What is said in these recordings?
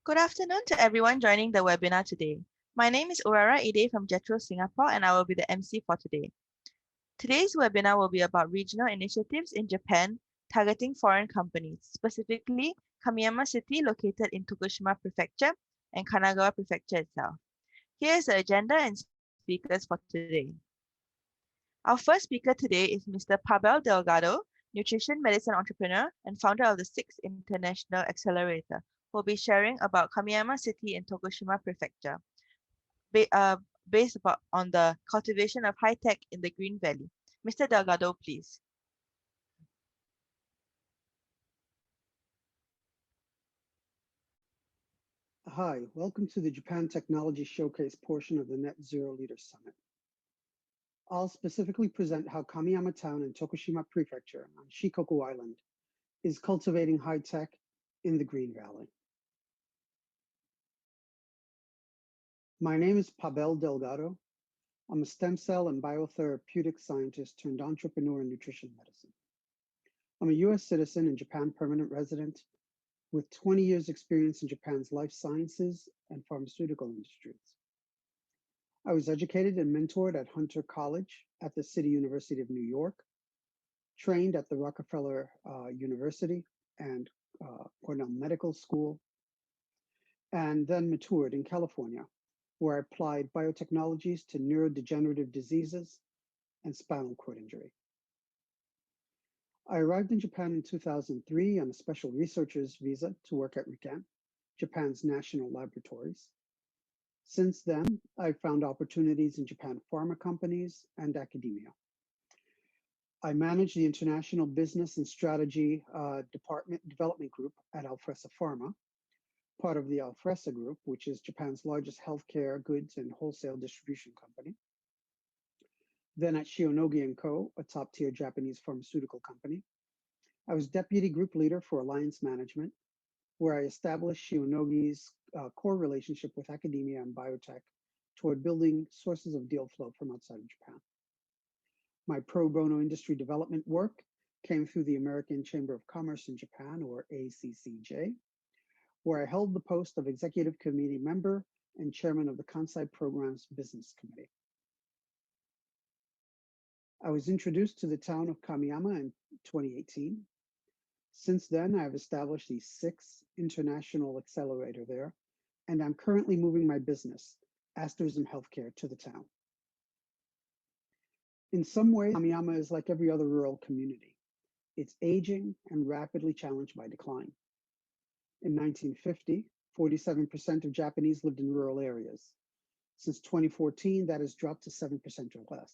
Good afternoon to everyone joining the webinar today. My name is Urara Ide from JETRO Singapore, and I will be the MC for today. Today's webinar will be about regional initiatives in Japan targeting foreign companies, specifically Kamiyama City located in Tokushima Prefecture and Kanagawa Prefecture itself. Here is the agenda and speakers for today. Our first speaker today is Mr. Pabel DELGADO, nutrition medicine entrepreneur and founder of the 6th International Accelerator, who will be sharing about Kamiyama City in Tokushima Prefecture, based on the cultivation of high tech in the Green Valley. Mr. DELGADO, please. Hi, welcome to the Japan Technology Showcase portion of the NETZERO Leaders Summit. I'll specifically present how Kamiyama Town in Tokushima Prefecture on Shikoku Island is cultivating high tech in the Green Valley. My name is Pabel DELGADO. I'm a stem cell and biotherapeutic scientist turned entrepreneur in nutrition medicine. I'm a US citizen and Japan permanent resident with 20 years experience in Japan's life sciences and pharmaceutical industries. I was educated and mentored at Hunter College at the City University of New York, trained at the Rockefeller University and Cornell Medical School, and then matured in California, where I applied biotechnologies to neurodegenerative diseases and spinal cord injury. I arrived in Japan in 2003 on a special researcher's visa to work at RIKEN, Japan's national laboratories. Since then, I've found opportunities in Japan pharma companies and academia. I manage the International Business and Strategy Development Group at Alfresa Pharma, part of the Alfresa Group, which is Japan's largest healthcare goods and wholesale distribution company. Then at Shionogi & Co., a top-tier Japanese pharmaceutical company, I was deputy group leader for alliance management, where I established Shionogi's core relationship with academia and biotech toward building sources of deal flow from outside of Japan. My pro bono industry development work came through the American Chamber of Commerce in Japan, or ACCJ, where I held the post of executive committee member and chairman of the Kansai Program's Business Committee. I was introduced to the town of Kamiyama in 2018. Since then, I've established the 6th International Accelerator there, and I'm currently moving my business, Asterism Healthcare, to the town. In some ways, Kamiyama is like every other rural community. It's aging and rapidly challenged by decline. In 1950, 47% of Japanese lived in rural areas. Since 2014, that has dropped to 7% or less.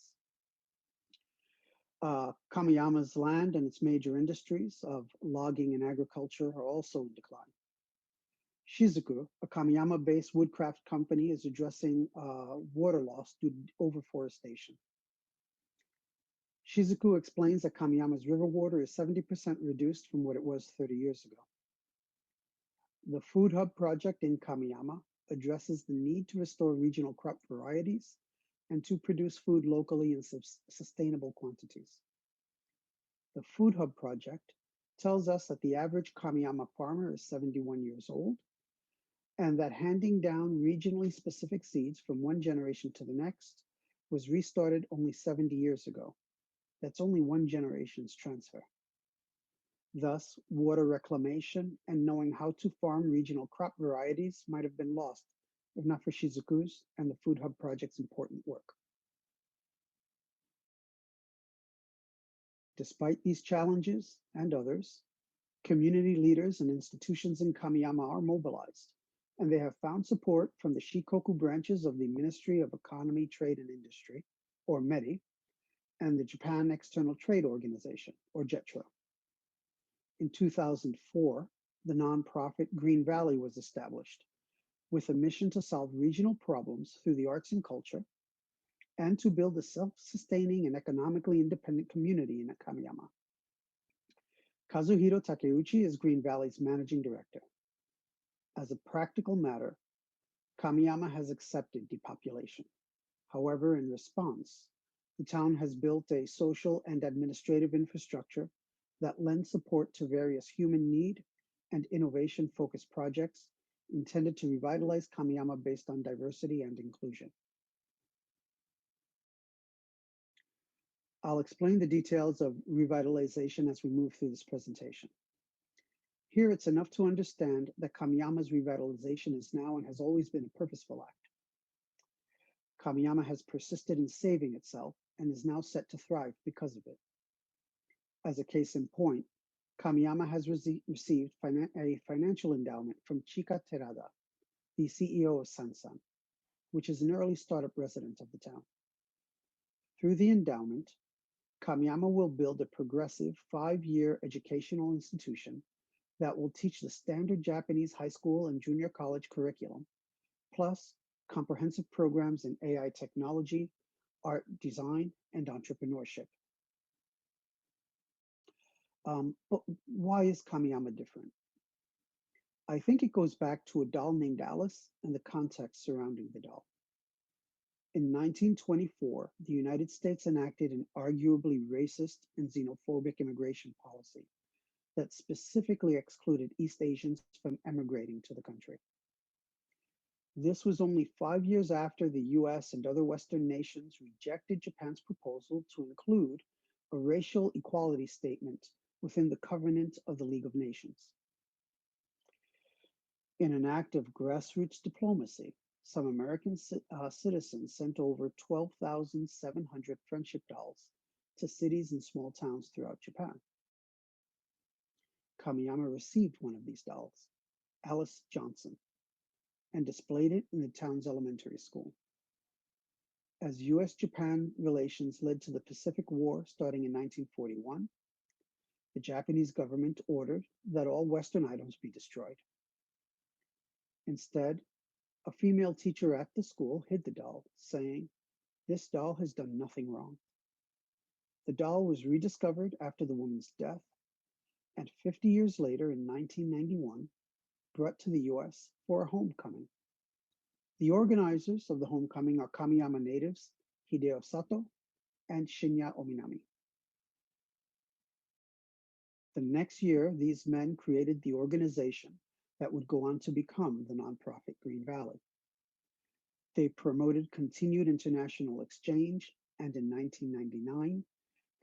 Kamiyama's land and its major industries of logging and agriculture are also in decline. Shizuku, a Kamiyama-based woodcraft company, is addressing water loss due to overforestation. Shizuku explains that Kamiyama's river water is 70% reduced from what it was 30 years ago. The Food Hub project in Kamiyama addresses the need to restore regional crop varieties and to produce food locally in sustainable quantities. The Food Hub project tells us that the average Kamiyama farmer is 71 years old, and that handing down regionally specific seeds from one generation to the next was restarted only 70 years ago. That's only one generation's transfer. Thus, water reclamation and knowing how to farm regional crop varieties might have been lost if not for Shizuku's and the Food Hub project's important work. Despite these challenges and others, community leaders and institutions in Kamiyama are mobilized, and they have found support from the Shikoku branches of the Ministry of Economy, Trade and Industry, or METI, and the Japan External Trade Organization, or JETRO. In 2004, the nonprofit Green Valley was established with a mission to solve regional problems through the arts and culture and to build a self-sustaining and economically independent community in Kamiyama. Kazuhiro Takeuchi is Green Valley's managing director. As a practical matter, Kamiyama has accepted depopulation. However, in response, the town has built a social and administrative infrastructure that lends support to various human need and innovation-focused projects intended to revitalize Kamiyama based on diversity and inclusion. I'll explain the details of revitalization as we move through this presentation. Here, it's enough to understand that Kamiyama's revitalization is now and has always been a purposeful act. Kamiyama has persisted in saving itself and is now set to thrive because of it. As a case in point, Kamiyama has received a financial endowment from Chika Terada, the CEO of Sansan, which is an early startup resident of the town. Through the endowment, Kamiyama will build a progressive 5-year educational institution that will teach the standard Japanese high school and junior college curriculum, plus comprehensive programs in AI technology, art design, and entrepreneurship. But why is Kamiyama different? I think it goes back to a doll named Alice and the context surrounding the doll. In 1924, the United States enacted an arguably racist and xenophobic immigration policy that specifically excluded East Asians from emigrating to the country. This was only 5 years after the US and other Western nations rejected Japan's proposal to include a racial equality statement within the Covenant of the League of Nations. In an act of grassroots diplomacy, some American citizens sent over 12,700 friendship dolls to cities and small towns throughout Japan. Kamiyama received one of these dolls, Alice Johnson, and displayed it in the town's elementary school. As US-Japan relations led to the Pacific War starting in 1941, the Japanese government ordered that all Western items be destroyed. Instead, a female teacher at the school hid the doll, saying, "This doll has done nothing wrong." The doll was rediscovered after the woman's death, and 50 years later, in 1991, brought to the US for a homecoming. The organizers of the homecoming are Kamiyama natives Hideo Sato and Shinya Ominami. The next year, these men created the organization that would go on to become the nonprofit Green Valley. They promoted continued international exchange and in 1999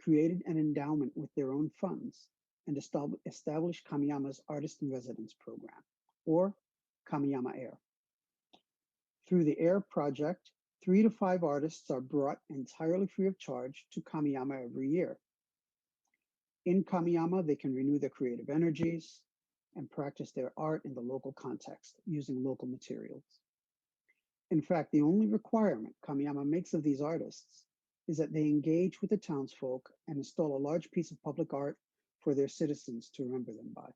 created an endowment with their own funds and established Kamiyama's Artist in Residence program, or Kamiyama Air. Through the AIR project, 3 to 5 artists are brought entirely free of charge to Kamiyama every year. In Kamiyama, they can renew their creative energies and practice their art in the local context using local materials. In fact, the only requirement Kamiyama makes of these artists is that they engage with the townsfolk and install a large piece of public art for their citizens to remember them by.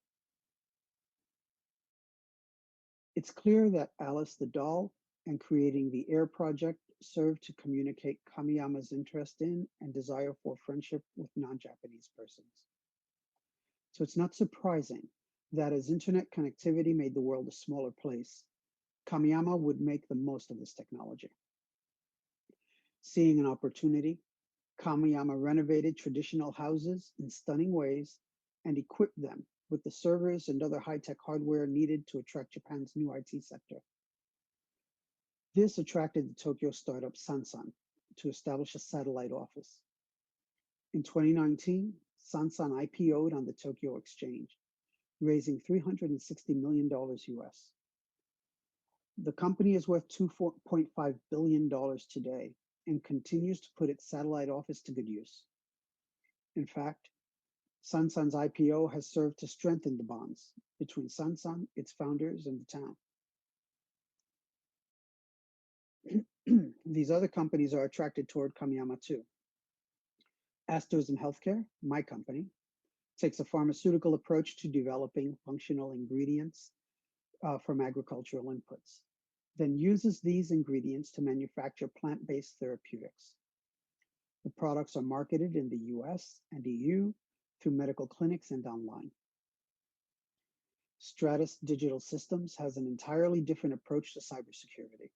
It's clear that Alice the doll and creating the AIR project served to communicate Kamiyama's interest in and desire for friendship with non-Japanese persons. So it's not surprising that as internet connectivity made the world a smaller place, Kamiyama would make the most of this technology. Seeing an opportunity, Kamiyama renovated traditional houses in stunning ways and equipped them with the servers and other high-tech hardware needed to attract Japan's new IT sector. This attracted the Tokyo startup Sansan to establish a satellite office. In 2019, Sansan IPO'd on the Tokyo Exchange, raising $360 million US. The company is worth $2.5 billion today and continues to put its satellite office to good use. In fact, Sansan's IPO has served to strengthen the bonds between Sansan, its founders, and the town. These other companies are attracted toward Kamiyama too. Asterism Healthcare, my company, takes a pharmaceutical approach to developing functional ingredients from agricultural inputs, then uses these ingredients to manufacture plant-based therapeutics. The products are marketed in the US and EU through medical clinics and online. Stratus Digital Systems has an entirely different approach to cybersecurity.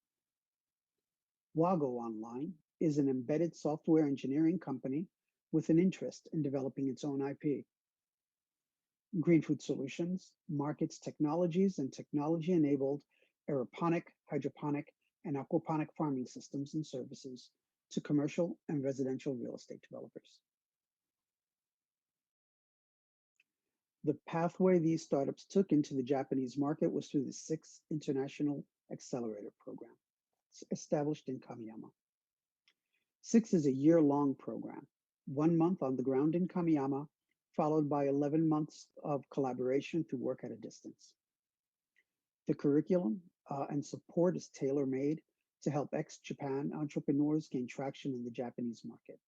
Wago Online is an embedded software engineering company with an interest in developing its own IP. Green Food Solutions markets technologies and technology-enabled aeroponic, hydroponic, and aquaponic farming systems and services to commercial and residential real estate developers. The pathway these startups took into the Japanese market was through the SIX International Accelerator program, established in Kamiyama. SIX is a year-long program, 1 month on the ground in Kamiyama, followed by 11 months of collaboration through work at a distance. The curriculum and support is tailor-made to help ex-Japan entrepreneurs gain traction in the Japanese market.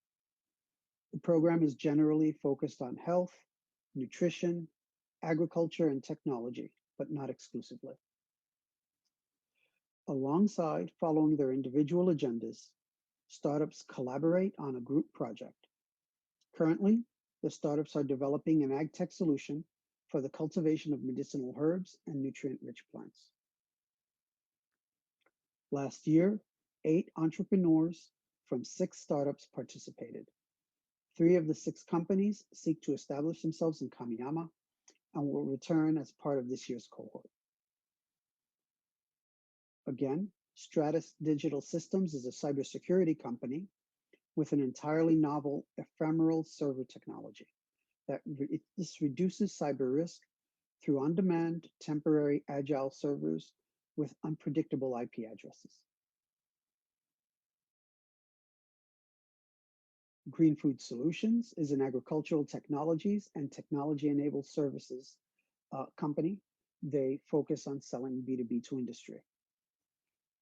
The program is generally focused on health, nutrition, agriculture, and technology, but not exclusively. Alongside following their individual agendas, startups collaborate on a group project. Currently, the startups are developing an ag tech solution for the cultivation of medicinal herbs and nutrient-rich plants. Last year, 8 entrepreneurs from 6 startups participated. 3 of the 6 companies seek to establish themselves in Kamiyama and will return as part of this year's cohort. Again, Stratus Digital Systems is a cybersecurity company with an entirely novel ephemeral server technology this reduces cyber risk through on-demand, temporary, agile servers with unpredictable IP addresses. Green Food Solutions is an agricultural technologies and technology-enabled services company. They focus on selling B2B to industry.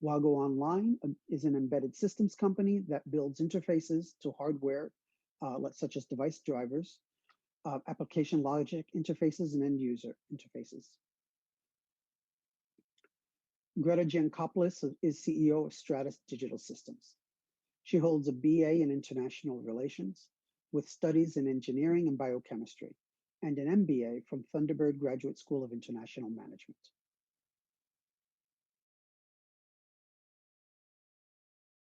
Wago Online is an embedded systems company that builds interfaces to hardware, such as device drivers, application logic interfaces, and end user interfaces. Greta Giancopoulos is CEO of Stratus Digital Systems. She holds a BA in International Relations with studies in engineering and biochemistry, and an MBA from Thunderbird Graduate School of International Management.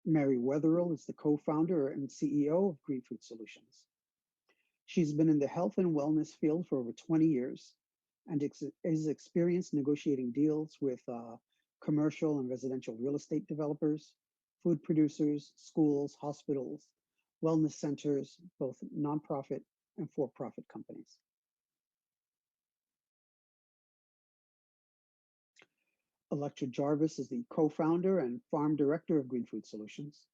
Mary Wetherill is the co-founder and CEO of Green Food Solutions. She's been in the health and wellness field for over 20 years and is experienced negotiating deals with commercial and residential real estate developers, food producers, schools, hospitals, wellness centers, both nonprofit and for-profit companies. Electra Jarvis is the co-founder and farm director of Green Food Solutions.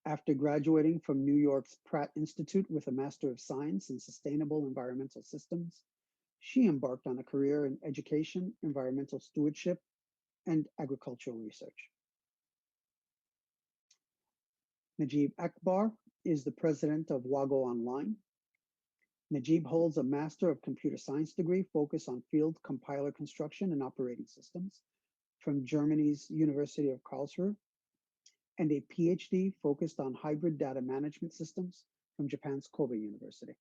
After graduating from New York's Pratt Institute with a Master of Science in Sustainable Environmental Systems, she embarked on a career in education, environmental stewardship, and agricultural research. Najib Akbar is the president of Wago Online. Najib holds a Master of Computer Science degree focused on field compiler construction and operating systems from Germany's University of Karlsruhe, and a PhD focused on hybrid data management systems from Japan's Kobe University.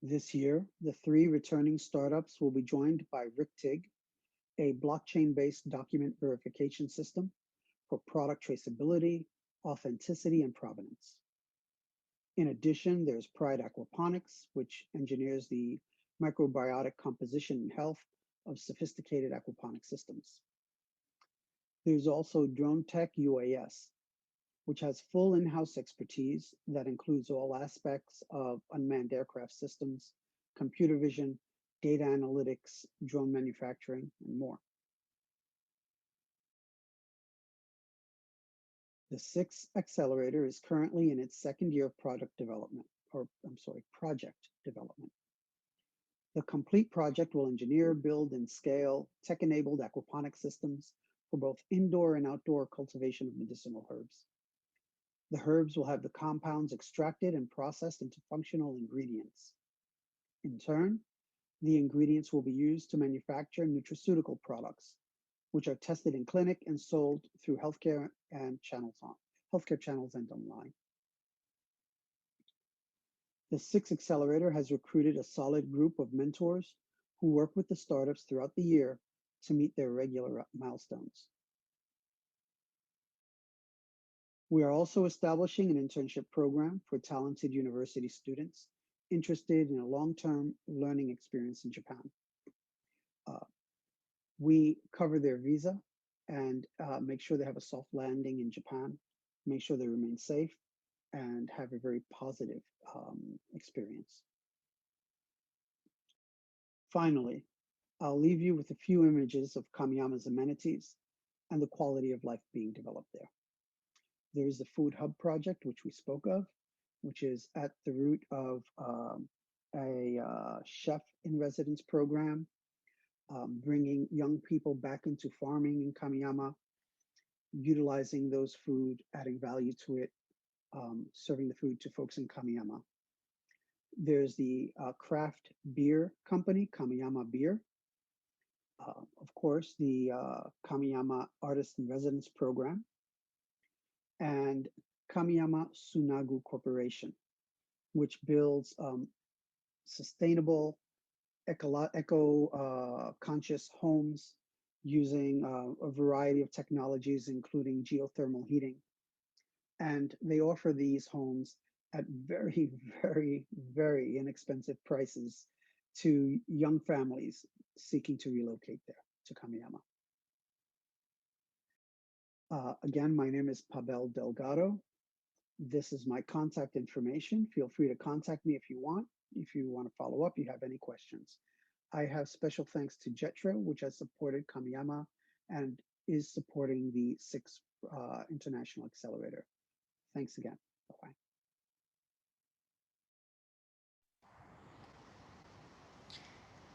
This year, the 3 returning startups will be joined by RICTIG, a blockchain-based document verification system for product traceability, authenticity, and provenance. In addition, there's Pride Aquaponics, which engineers the microbiotic composition and health of sophisticated aquaponic systems. There's also Drone Tech UAS, which has full in-house expertise that includes all aspects of unmanned aircraft systems, computer vision, data analytics, drone manufacturing, and more. The SIX Accelerator is currently in its second year of project development. The complete project will engineer, build, and scale tech-enabled aquaponic systems for both indoor and outdoor cultivation of medicinal herbs. The herbs will have the compounds extracted and processed into functional ingredients. In turn, the ingredients will be used to manufacture nutraceutical products, which are tested in clinic and sold through healthcare channels and online. The SIX Accelerator has recruited a solid group of mentors who work with the startups throughout the year to meet their regular milestones. We are also establishing an internship program for talented university students interested in a long-term learning experience in Japan. Uh, we cover their visa and make sure they have a soft landing in Japan, make sure they remain safe, and have a very positive experience. Finally, I'll leave you with a few images of Kamiyama's amenities and the quality of life being developed there. There is the Food Hub project, which we spoke of, which is at the root of a chef in residence program, bringing young people back into farming in Kamiyama, utilizing those food, adding value to it, serving the food to folks in Kamiyama. There's the craft beer company, Kamiyama Beer. Of course, the Kamiyama Artist in Residence Program, and Kamiyama Sunagu Corporation, which builds sustainable, eco-conscious homes using a variety of technologies, including geothermal heating. And they offer these homes at very, very, very inexpensive prices to young families seeking to relocate there to Kamiyama. Again, my name is Pabel DELGADO. This is my contact information. Feel free to contact me if you want to follow up, you have any questions. I have special thanks to JETRO, which has supported Kamiyama and is supporting the 6th International Accelerator. Thanks again. Bye-bye.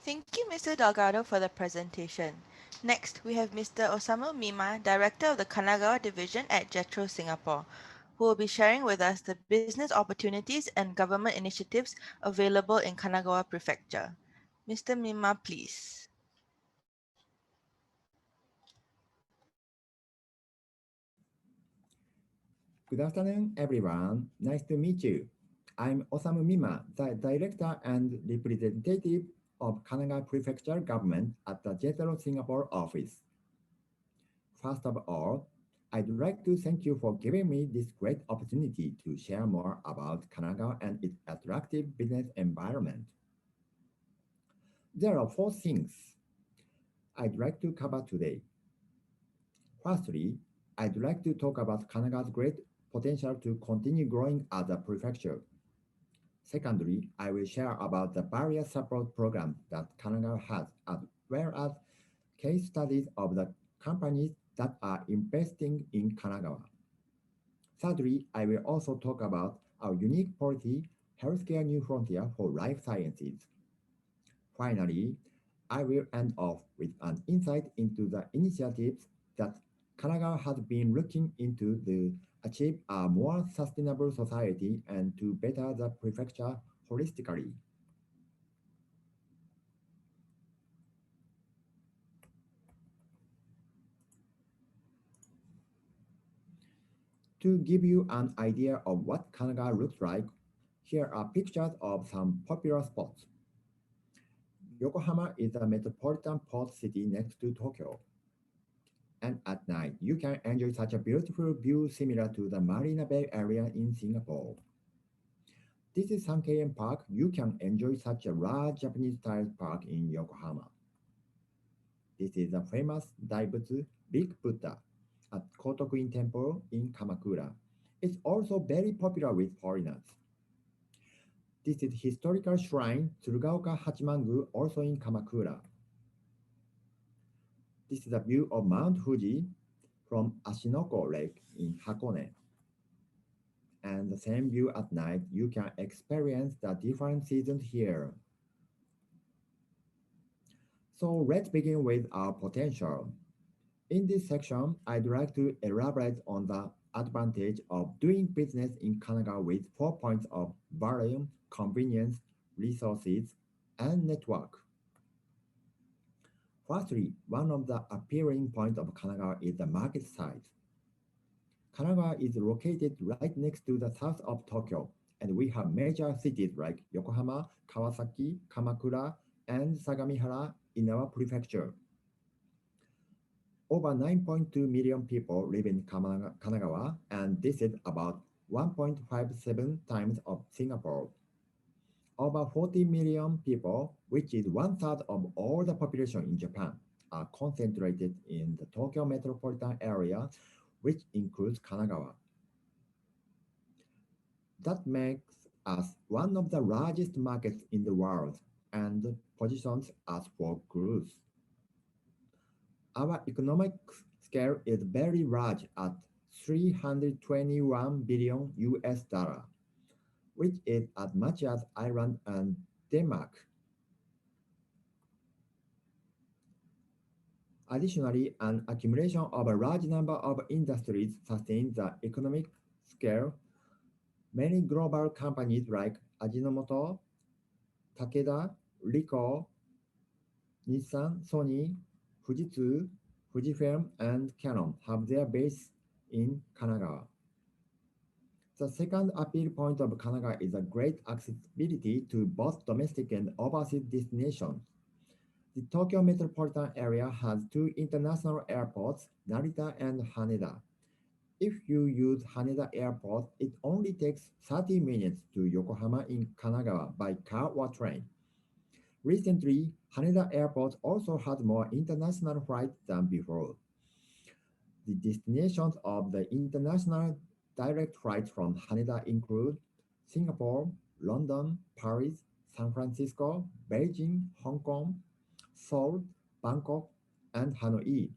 Thank you, Mr. Delgado, for the presentation. Next, we have Mr. Osamu Mima, Director of the Kanagawa Division at JETRO Singapore, who will be sharing with us the business opportunities and government initiatives available in Kanagawa Prefecture. Mr. Mima, please. Good afternoon, everyone. Nice to meet you. I'm Osamu Mima, the Director and Representative of Kanagawa Prefecture Government at the JETRO Singapore office. First of all, I'd like to thank you for giving me this great opportunity to share more about Kanagawa and its attractive business environment. There are 4 things I'd like to cover today. Firstly, I'd like to talk about Kanagawa's great potential to continue growing as a prefecture. Secondly, I will share about the various support programs that Kanagawa has, as well as case studies of the companies that are investing in Kanagawa. Thirdly, I will also talk about our unique policy, Healthcare New Frontier for Life Sciences. Finally, I will end off with an insight into the initiatives that Kanagawa has been looking into to achieve a more sustainable society and to better the prefecture holistically. To give you an idea of what Kanagawa looks like, here are pictures of some popular spots. Yokohama is a metropolitan port city next to Tokyo. And at night, you can enjoy such a beautiful view similar to the Marina Bay area in Singapore. This is Sankeien Park. You can enjoy such a large Japanese-style park in Yokohama. This is the famous Daibutsu Big Buddha at Kotokuin Temple in Kamakura. It's also very popular with foreigners. This is historical shrine Tsurugaoka Hachimangu, also in Kamakura. This is a view of Mount Fuji from Ashinoko Lake in Hakone. And the same view at night, you can experience the different seasons here. So let's begin with our potential. In this section, I'd like to elaborate on the advantage of doing business in Kanagawa with 4 points of volume, convenience, resources, and network. Firstly, one of the appealing points of Kanagawa is the market size. Kanagawa is located right next to the south of Tokyo, and we have major cities like Yokohama, Kawasaki, Kamakura, and Sagamihara in our prefecture. Over 9.2 million people live in Kanagawa, and this is about 1.57 times of Singapore. Over 40 million people, which is one third of all the population in Japan, are concentrated in the Tokyo metropolitan area, which includes Kanagawa. That makes us one of the largest markets in the world and positions us for growth. Our economic scale is very large at 321 billion US dollar, which is as much as Ireland and Denmark. Additionally, an accumulation of a large number of industries sustains the economic scale. Many global companies like Ajinomoto, Takeda, Ricoh, Nissan, Sony, Fujitsu, Fujifilm, and Canon have their base in Kanagawa. The second appeal point of Kanagawa is a great accessibility to both domestic and overseas destinations. The Tokyo metropolitan area has two international airports, Narita and Haneda. If you use Haneda Airport, it only takes 30 minutes to Yokohama in Kanagawa by car or train. Recently, Haneda Airport also has more international flights than before. The destinations of the international direct flights from Haneda include Singapore, London, Paris, San Francisco, Beijing, Hong Kong, Seoul, Bangkok, and Hanoi.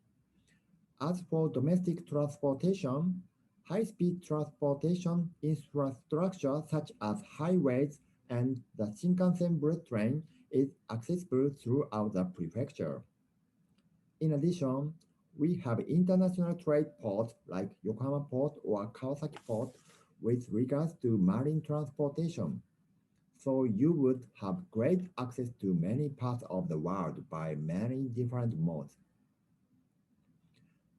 As for domestic transportation, high-speed transportation infrastructure such as highways and the Shinkansen bullet train is accessible throughout the prefecture. In addition, we have international trade ports like Yokohama Port or Kawasaki Port with regards to marine transportation. So you would have great access to many parts of the world by many different modes.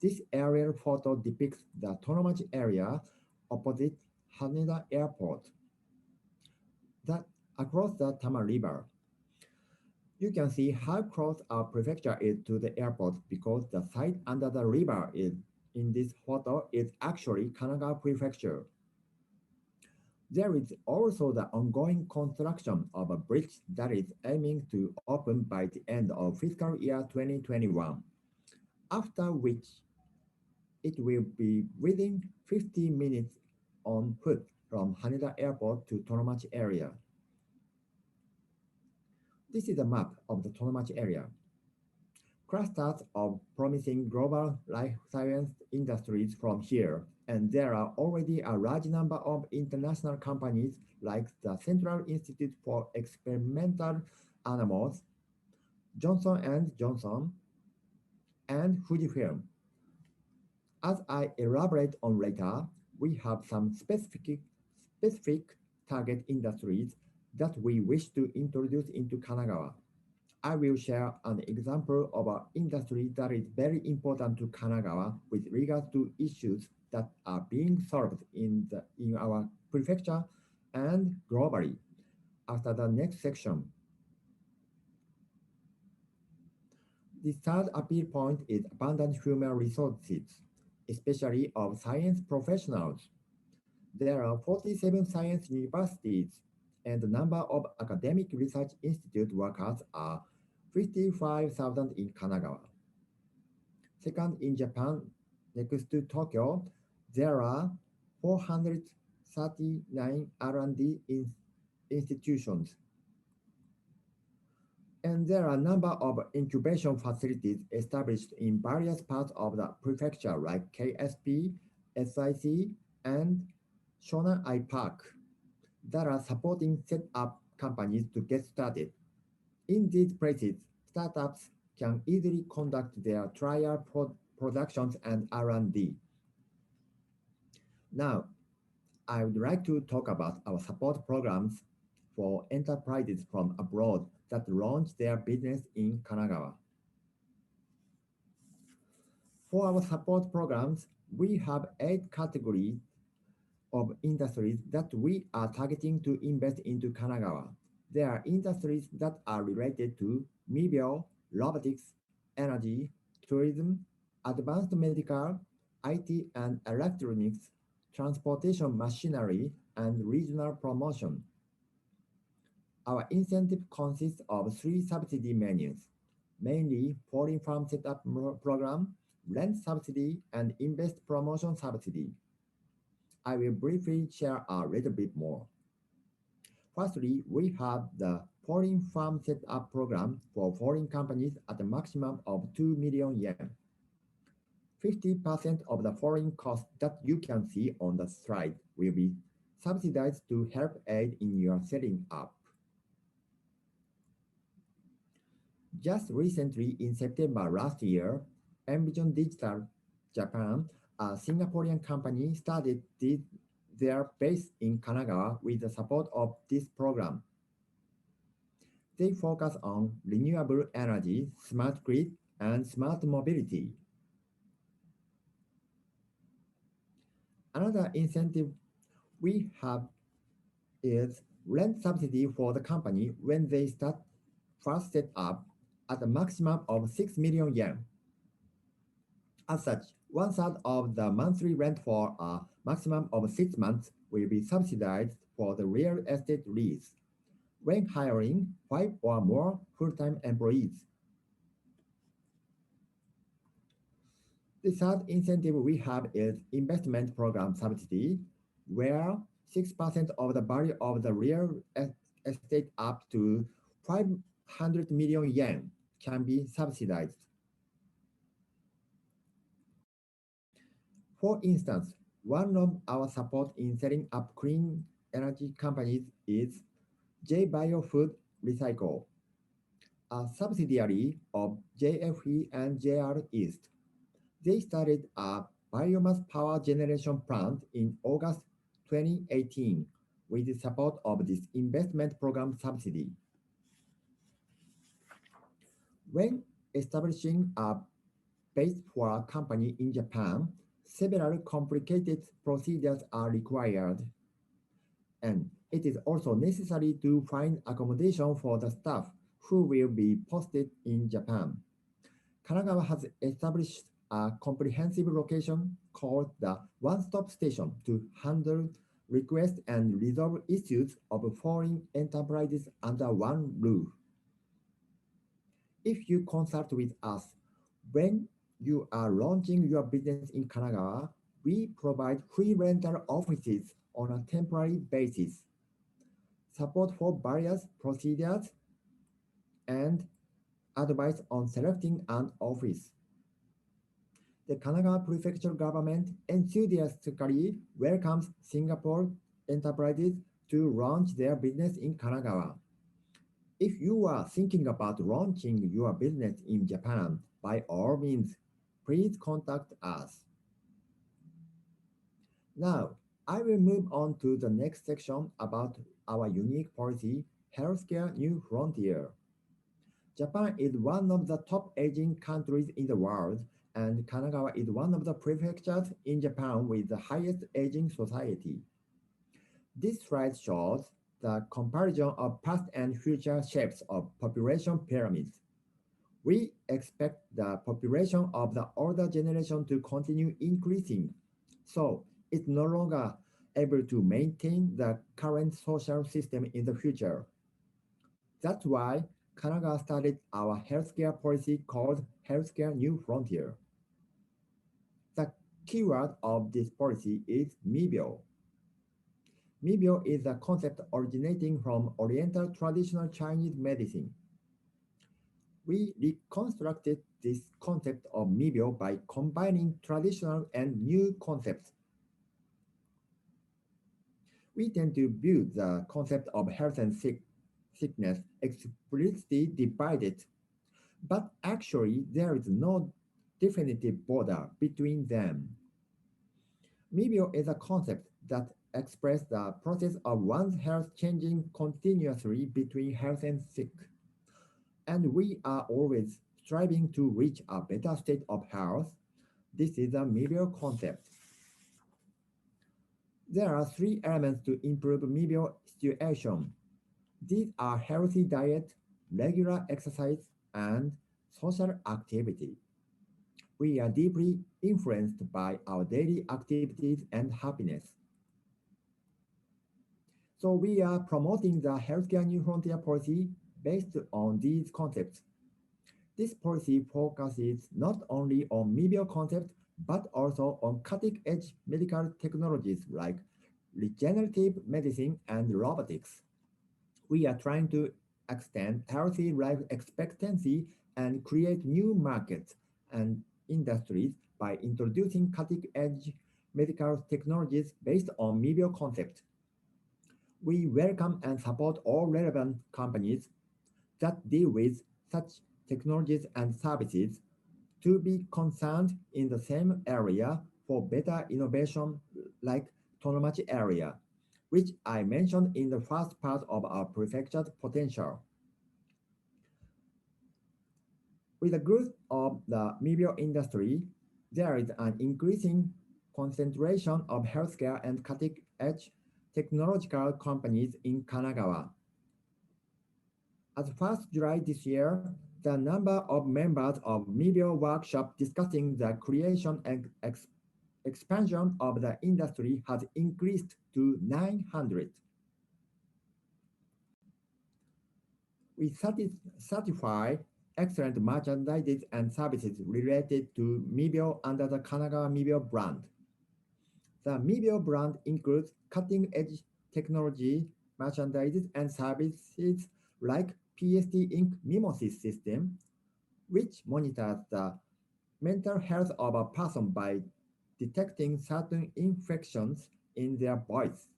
This aerial photo depicts the Tonomachi area opposite Haneda Airport that across the Tama River. You can see how close our prefecture is to the airport because the site under the river is in this photo is actually Kanagawa Prefecture. There is also the ongoing construction of a bridge that is aiming to open by the end of fiscal year 2021, after which it will be within 50 minutes on foot from Haneda Airport to Tonomachi area. This is a map of the Tonomachi area. Clusters of promising global life science industries from here, and there are already a large number of international companies like the Central Institute for Experimental Animals, Johnson and Johnson, and Fujifilm. As I elaborate on later, we have some specific target industries that we wish to introduce into Kanagawa. I will share an example of an industry that is very important to Kanagawa with regards to issues that are being solved in our prefecture and globally after the next section. The third appeal point is abundant human resources, especially of science professionals. There are 47 science universities, and the number of academic research institute workers are 55,000 in Kanagawa. Second, in Japan, next to Tokyo, there are 439 R&D institutions. And there are a number of incubation facilities established in various parts of the prefecture like KSP, SIC, and Shona Park that are supporting set-up companies to get started. In these places, startups can easily conduct their trial productions and R&D. Now, I would like to talk about our support programs for enterprises from abroad that launch their business in Kanagawa. For our support programs, we have 8 categories of industries that we are targeting to invest into Kanagawa. There are industries that are related to media, robotics, energy, tourism, advanced medical, IT and electronics, transportation machinery, and regional promotion. Our incentive consists of three subsidy menus, mainly foreign farm setup program, rent subsidy, and invest promotion subsidy. I will briefly share a little bit more. Firstly, we have the foreign farm setup program for foreign companies at a maximum of 2 million yen. 50% of the foreign cost that you can see on the slide will be subsidized to help aid in your setting up. Just recently, in September last year, Envision Digital Japan, a Singaporean company, started their base in Kanagawa with the support of this program. They focus on renewable energy, smart grid, and smart mobility. Another incentive we have is rent subsidy for the company when they start first set up at a maximum of 6 million yen. As such, one third of the monthly rent for a maximum of 6 months will be subsidized for the real estate lease when hiring 5 or more full-time employees. The third incentive we have is investment program subsidy, where 6% of the value of the real estate up to 500 million yen can be subsidized. For instance, one of our support in setting up clean energy companies is J-Biofood Recycle, a subsidiary of JFE and JR East. They started a biomass power generation plant in August 2018 with the support of this investment program subsidy. When establishing a base for a company in Japan, several complicated procedures are required, and it is also necessary to find accommodation for the staff who will be posted in Japan. Kanagawa has established a comprehensive location called the One-Stop Station to handle requests and resolve issues of foreign enterprises under one roof. If you consult with us when you are launching your business in Kanagawa, we provide free rental offices on a temporary basis, support for various procedures, and advice on selecting an office. The Kanagawa Prefecture government enthusiastically welcomes Singapore enterprises to launch their business in Kanagawa. If you are thinking about launching your business in Japan, by all means, please contact us. Now, I will move on to the next section about our unique policy, Healthcare New Frontier. Japan is one of the top aging countries in the world, and Kanagawa is one of the prefectures in Japan with the highest aging society. This slide shows the comparison of past and future shapes of population pyramids. We expect the population of the older generation to continue increasing, so it's no longer able to maintain the current social system in the future. That's why Kanagawa started our healthcare policy called Healthcare New Frontier. The keyword of this policy is Mibyo. Mibyo is a concept originating from Oriental traditional Chinese medicine. We reconstructed this concept of Mibyo by combining traditional and new concepts. We tend to view the concept of health and sickness explicitly divided, but actually there is no definitive border between them. Mibyo is a concept that expresses the process of one's health changing continuously between health and sick. And we are always striving to reach a better state of health. This is a Mibyo concept. There are three elements to improve Mibyo situation. These are healthy diet, regular exercise, and social activity. We are deeply influenced by our daily activities and happiness. So we are promoting the Healthcare New Frontier policy based on these concepts. This policy focuses not only on Mibio concept, but also on cutting-edge medical technologies like regenerative medicine and robotics. We are trying to extend healthy life expectancy and create new markets and industries by introducing cutting-edge medical technologies based on Mibio concept. We welcome and support all relevant companies that deal with such technologies and services to be concerned in the same area for better innovation like Tonomachi area, which I mentioned in the first part of our prefecture's potential. With the growth of the media industry, there is an increasing concentration of healthcare and cutting-edge technological companies in Kanagawa. As 1st July this year, the number of members of media workshop discussing the creation and expansion of the industry has increased to 900. We certify excellent merchandise and services related to Mibio under the Kanagawa Mibio brand. The Mibio brand includes cutting-edge technology, merchandise, and services like PSD Inc. Mimosis system, which monitors the mental health of a person by detecting certain infections in their voice.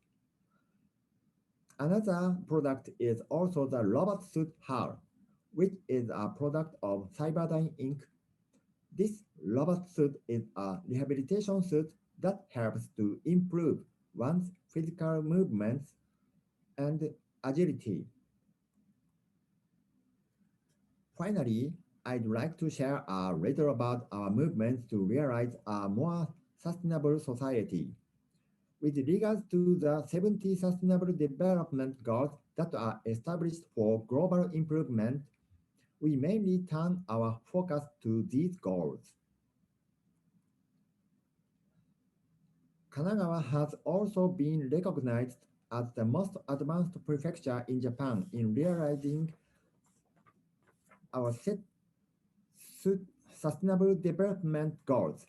Another product is also the robot suit HAL, which is a product of Cyberdyne Inc. This robot suit is a rehabilitation suit that helps to improve one's physical movements and agility. Finally, I'd like to share a little about our movements to realize a more sustainable society. With regards to the 70 Sustainable Development Goals that are established for global improvement, we mainly turn our focus to these goals. Kanagawa has also been recognized as the most advanced prefecture in Japan in realizing our sustainable development goals.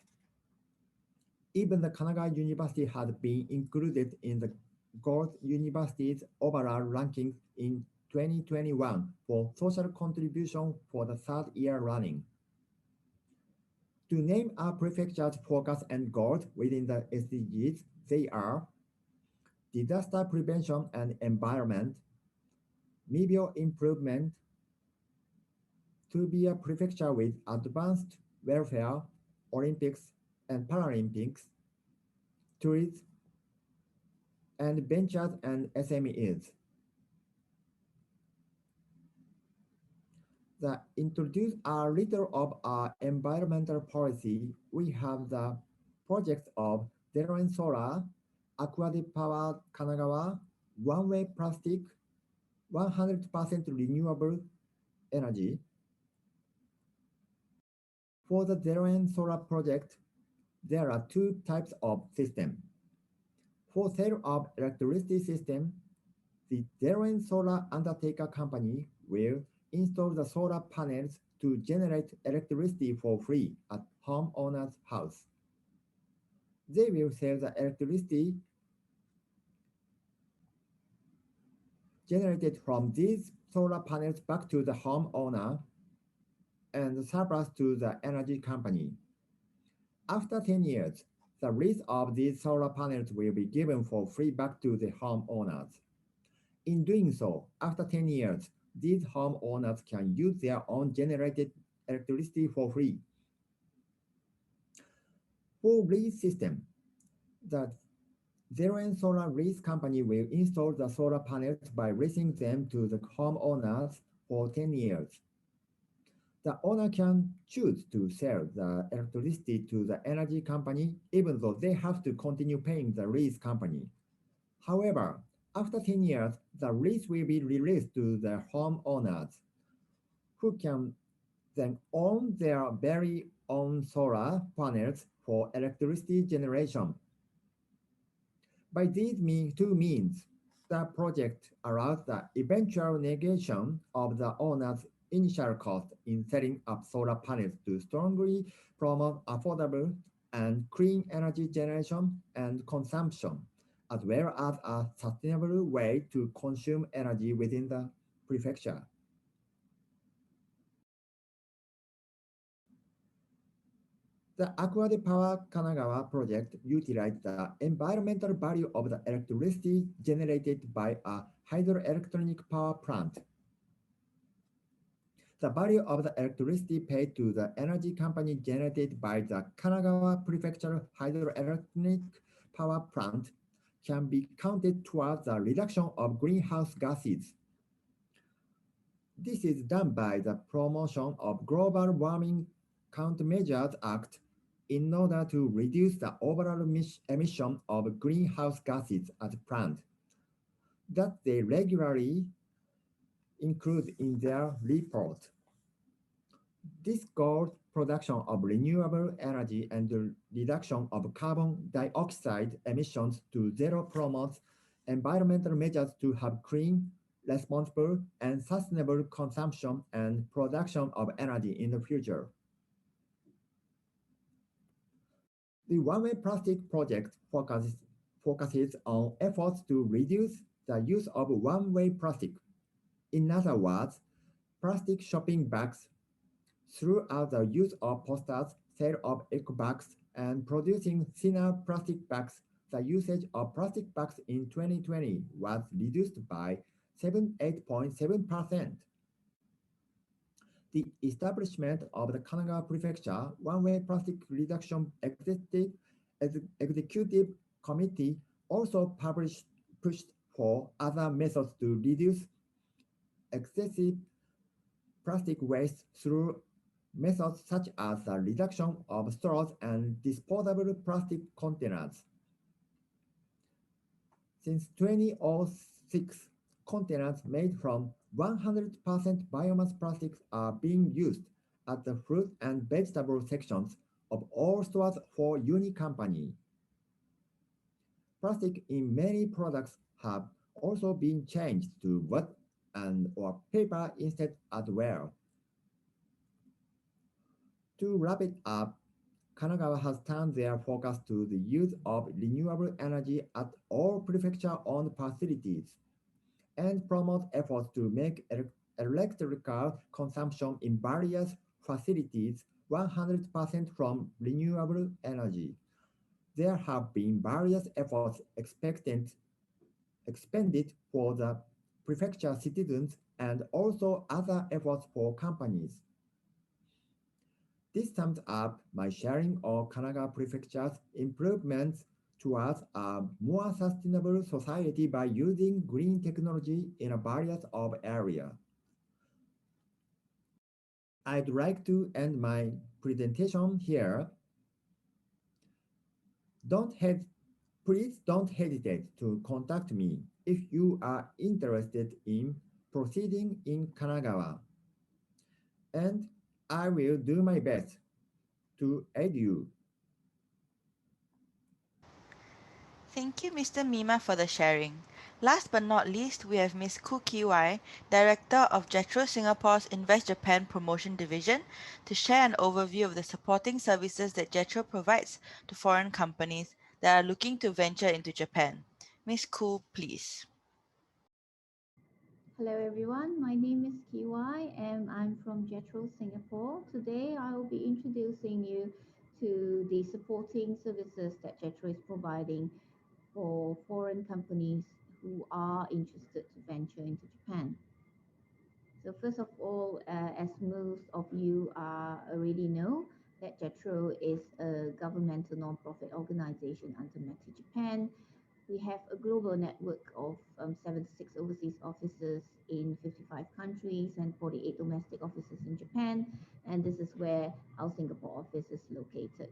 Even the Kanagawa University has been included in the Gold University's overall rankings in 2021 for social contribution for the 3rd year running. To name our prefecture's focus and goals within the SDGs, they are disaster prevention and environment, Mibio improvement, to be a prefecture with advanced welfare, Olympics and Paralympics, tourism, and ventures and SMEs. The introduce a little of our environmental policy, we have the projects of Zero and Solar, Aquatic Power Kanagawa, One-Way Plastic, 100% renewable energy. For the Zero and Solar project, there are 2 types of system. For sale of electricity system, the Zero and Solar Undertaker company will install the solar panels to generate electricity for free at homeowner's house. They will sell the electricity generated from these solar panels back to the homeowner and surplus to the energy company. After 10 years, the lease of these solar panels will be given for free back to the homeowners. In doing so, after 10 years, these homeowners can use their own generated electricity for free. For lease system, the Zero and Solar lease company will install the solar panels by leasing them to the homeowners for 10 years. The owner can choose to sell the electricity to the energy company even though they have to continue paying the lease company. However, after 10 years, the lease will be released to the homeowners, who can then own their very on solar panels for electricity generation. By these two means, the project allows the eventual negation of the owner's initial cost in setting up solar panels to strongly promote affordable and clean energy generation and consumption, as well as a sustainable way to consume energy within the prefecture. The Aquatic Power Kanagawa project utilized the environmental value of the electricity generated by a hydroelectric power plant. The value of the electricity paid to the energy company generated by the Kanagawa Prefecture hydroelectric power plant can be counted towards the reduction of greenhouse gases. This is done by the promotion of Global Warming Countermeasures Act in order to reduce the overall emission of greenhouse gases as planned, that they regularly include in their report. This goal, production of renewable energy and the reduction of carbon dioxide emissions to zero, promotes environmental measures to have clean, responsible, and sustainable consumption and production of energy in the future. The one-way plastic project focuses on efforts to reduce the use of one-way plastic. In other words, plastic shopping bags throughout the use of posters, sale of eco bags, and producing thinner plastic bags. The usage of plastic bags in 2020 was reduced by 78.7%. The establishment of the Kanagawa Prefecture One-Way Plastic Reduction Executive Committee also pushed for other methods to reduce excessive plastic waste through methods such as the reduction of straws and disposable plastic containers. Since 2006, containers made from 100% biomass plastics are being used at the fruit and vegetable sections of all stores for Uni Company. Plastic in many products have also been changed to wood and or paper instead as well. To wrap it up, Kanagawa has turned their focus to the use of renewable energy at all prefecture-owned facilities and promote efforts to make electrical consumption in various facilities 100% from renewable energy. There have been various efforts expended for the prefecture citizens and also other efforts for companies. This sums up my sharing of Kanagawa Prefecture's improvements towards a more sustainable society by using green technology in a variety of areas. I'd like to end my presentation here. Please don't hesitate to contact me if you are interested in proceeding in Kanagawa, and I will do my best to aid you. Thank you, Mr. Mima, for the sharing. Last but not least, we have Ms. Ku Kiwai, Director of JETRO Singapore's Invest Japan Promotion Division, to share an overview of the supporting services that JETRO provides to foreign companies that are looking to venture into Japan. Ms. Ku, please. Hello everyone, my name is Kiwai and I'm from JETRO Singapore. Today I will be introducing you to the supporting services that JETRO is providing for foreign companies who are interested to venture into Japan. So first of all, as most of you already know, that JETRO is a governmental non-profit organization under METI Japan. We have a global network of 76 overseas offices in 55 countries and 48 domestic offices in Japan. And this is where our Singapore office is located.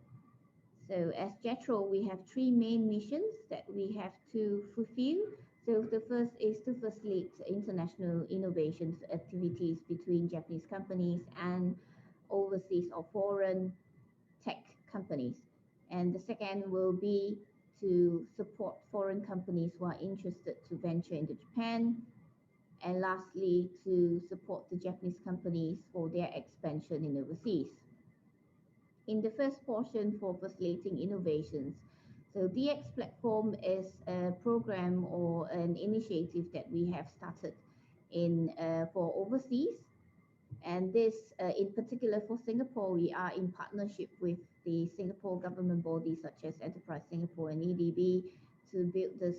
So as JETRO, we have three main missions that we have to fulfill. So the first is to facilitate international innovations activities between Japanese companies and overseas or foreign tech companies. And the second will be to support foreign companies who are interested to venture into Japan. And lastly, to support the Japanese companies for their expansion in overseas. In the first portion for facilitating innovations, so DX platform is a program or an initiative that we have started in for overseas. And this, in particular for Singapore, we are in partnership with the Singapore government bodies such as Enterprise Singapore and EDB to build this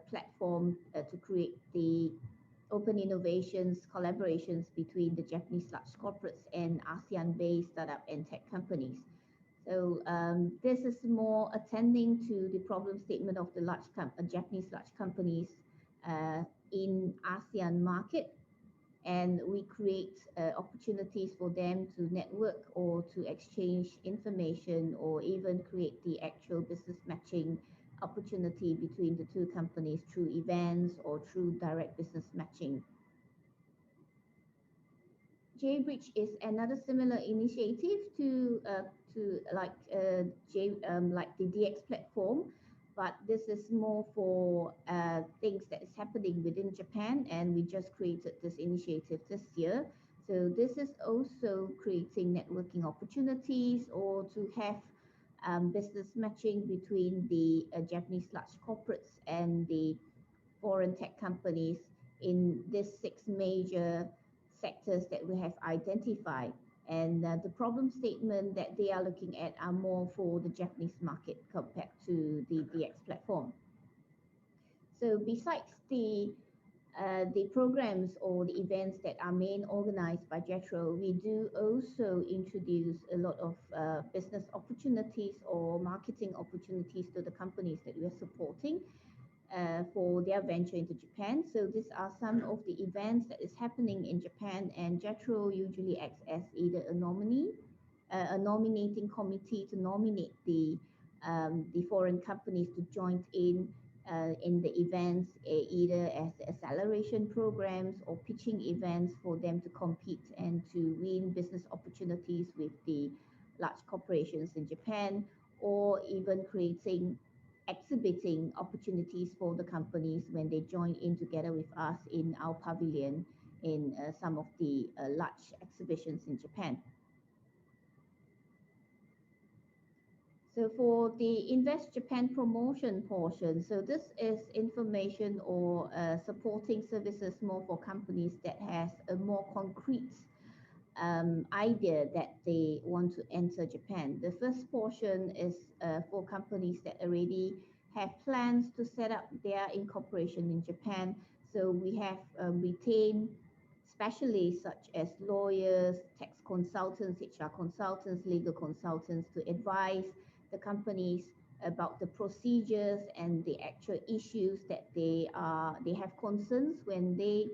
platform to create the open innovations, collaborations between the Japanese large corporates and ASEAN-based startup and tech companies. So this is more attending to the problem statement of the Japanese large companies in ASEAN market, and we create opportunities for them to network or to exchange information or even create the actual business matching opportunity between the two companies through events or through direct business matching. JBridge is another similar initiative to like the DX platform, but this is more for things that is happening within Japan, and we just created this initiative this year. So this is also creating networking opportunities or to have business matching between the Japanese large corporates and the foreign tech companies in these 6 major sectors that we have identified. And the problem statement that they are looking at are more for the Japanese market compared to the DX platform. So besides the programs or the events that are main organized by JETRO, we do also introduce a lot of business opportunities or marketing opportunities to the companies that we are supporting for their venture into Japan. So these are some of the events that is happening in Japan, and JETRO usually acts as either a nominee, a nominating committee to nominate the foreign companies to join in the events, either as acceleration programs or pitching events for them to compete and to win business opportunities with the large corporations in Japan, or even creating exhibiting opportunities for the companies when they join in together with us in our pavilion in some of the large exhibitions in Japan. So for the Invest Japan promotion portion, so this is information or supporting services more for companies that has a more concrete idea that they want to enter Japan. The first portion is for companies that already have plans to set up their incorporation in Japan. So we have retained specialists such as lawyers, tax consultants, HR consultants, legal consultants to advise the companies about the procedures and the actual issues that they have concerns when they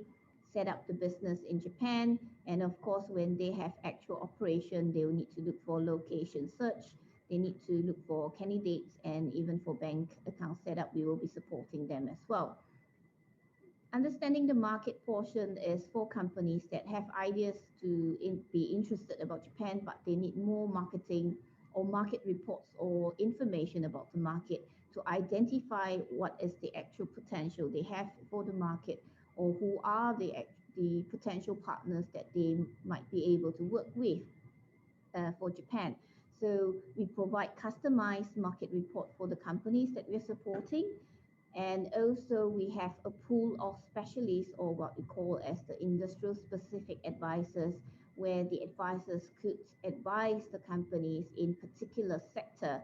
set up the business in Japan. And of course, when they have actual operation, they will need to look for location search. They need to look for candidates, and even for bank account setup, we will be supporting them as well. Understanding the market portion is for companies that have ideas to be interested about Japan, but they need more marketing or market reports or information about the market to identify what is the actual potential they have for the market, or who are the potential partners that they might be able to work with for Japan. So we provide customized market report for the companies that we're supporting. And also we have a pool of specialists, or what we call as the industrial specific advisors, where the advisors could advise the companies in particular sector,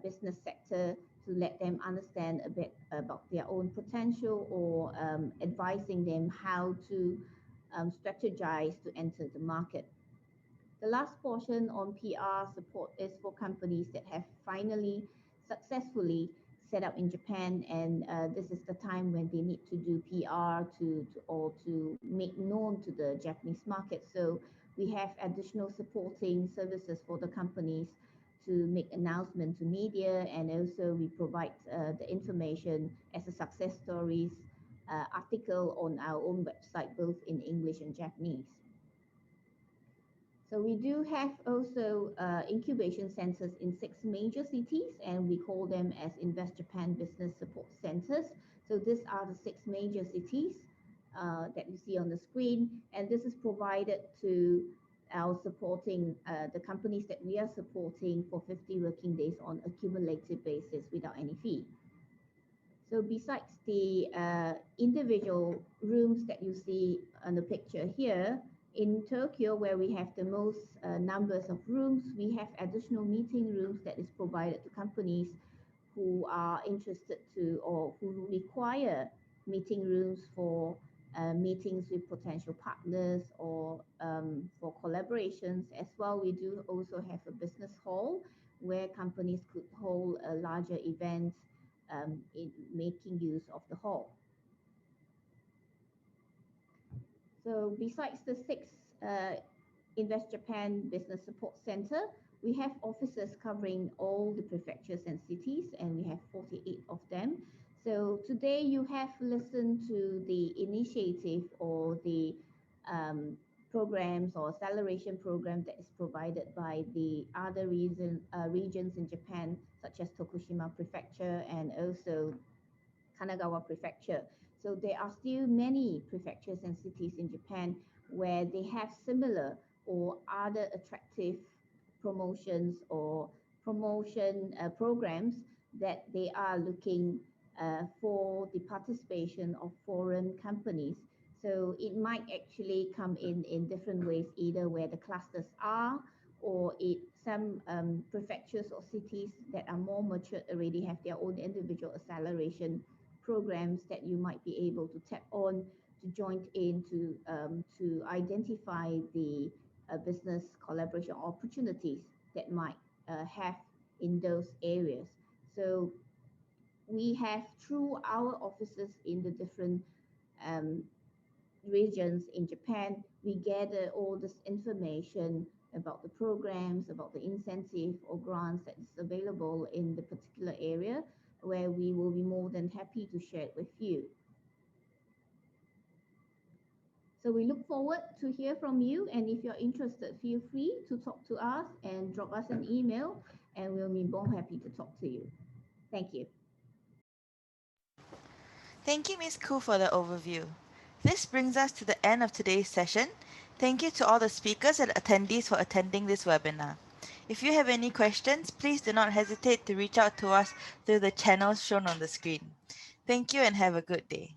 business sector, to let them understand a bit about their own potential, or advising them how to strategize to enter the market. The last portion on PR support is for companies that have finally successfully set up in Japan, and this is the time when they need to do PR to make known to the Japanese market. So we have additional supporting services for the companies to make announcement to media, and also we provide the information as a success stories article on our own website, both in English and Japanese. So we do have also incubation centers in 6 major cities, and we call them as Invest Japan Business Support Centers. So these are the 6 major cities that you see on the screen, and this is provided to our supporting the companies that we are supporting for 50 working days on a cumulative basis without any fee. So besides the individual rooms that you see on the picture here, in Tokyo, where we have the most numbers of rooms, we have additional meeting rooms that is provided to companies who are interested to or who require meeting rooms for meetings with potential partners or for collaborations. As well, we do also have a business hall where companies could hold a larger event in making use of the hall. So besides the 6 Invest Japan Business Support Center, we have offices covering all the prefectures and cities, and we have 48 of them. So today you have listened to the initiative or the programs or acceleration program that is provided by the other regions in Japan, such as Tokushima Prefecture and also Kanagawa Prefecture. So there are still many prefectures and cities in Japan where they have similar or other attractive promotions or promotion programs that they are looking for the participation of foreign companies. So it might actually come in different ways, either where the clusters are or some prefectures or cities that are more mature already have their own individual acceleration programs that you might be able to tap on to join in to identify the business collaboration opportunities that might have in those areas. So we have, through our offices in the different regions in Japan, we gather all this information about the programs, about the incentive or grants that is available in the particular area, where we will be more than happy to share it with you. So we look forward to hear from you, and if you're interested, feel free to talk to us and drop us an email, and we'll be more happy to talk to you. Thank you. Thank you, Ms. Koo, for the overview. This brings us to the end of today's session. Thank you to all the speakers and attendees for attending this webinar. If you have any questions, please do not hesitate to reach out to us through the channels shown on the screen. Thank you and have a good day.